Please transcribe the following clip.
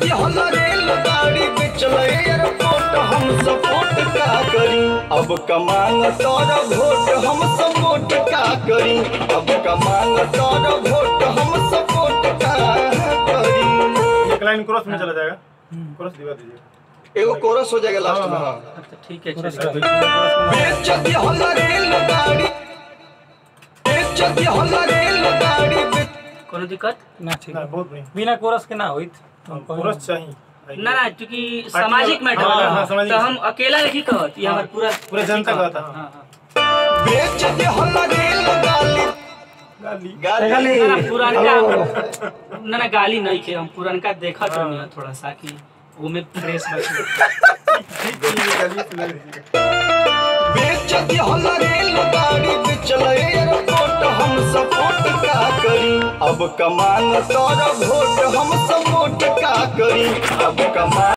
दिहल रेलगाड़ी बेचल एयरपोर्ट हम सपोर्ट का करी। अब कमांग तोर वोट हम सपोर्ट का करी। अब कमांग तोर वोट हम सपोर्ट का करी। एक लाइन क्रॉस में चला जाएगा, क्रॉस दिवा दीजिए, एगो कोरस हो जाएगा लास्ट में। हां ठीक है बेच दिहल रेलगाड़ी, बेच दिहल रेलगाड़ी। कोनो दिक्कत ना ठीक ना बहुत बढ़िया, बिना कोरस के ना होइत क्रॉस चाहिए ना ना, क्योंकि सामाजिक मैटर है तो हम अकेला नहीं कहत, ये हमार पूरा जनता का था। हां बेच दिहल रेलगाड़ी गाली ना पुरानका ना गाली नहीं के, हम पुरानका देखत रहनी है थोड़ा सा कि वो में फ्रेश बेच दिहल रेलगाड़ी बेचल एयरपोर्ट हम सपोर्ट का करी। अब कमांग तोर वोट हम सपोर्ट का करी। अब कमांग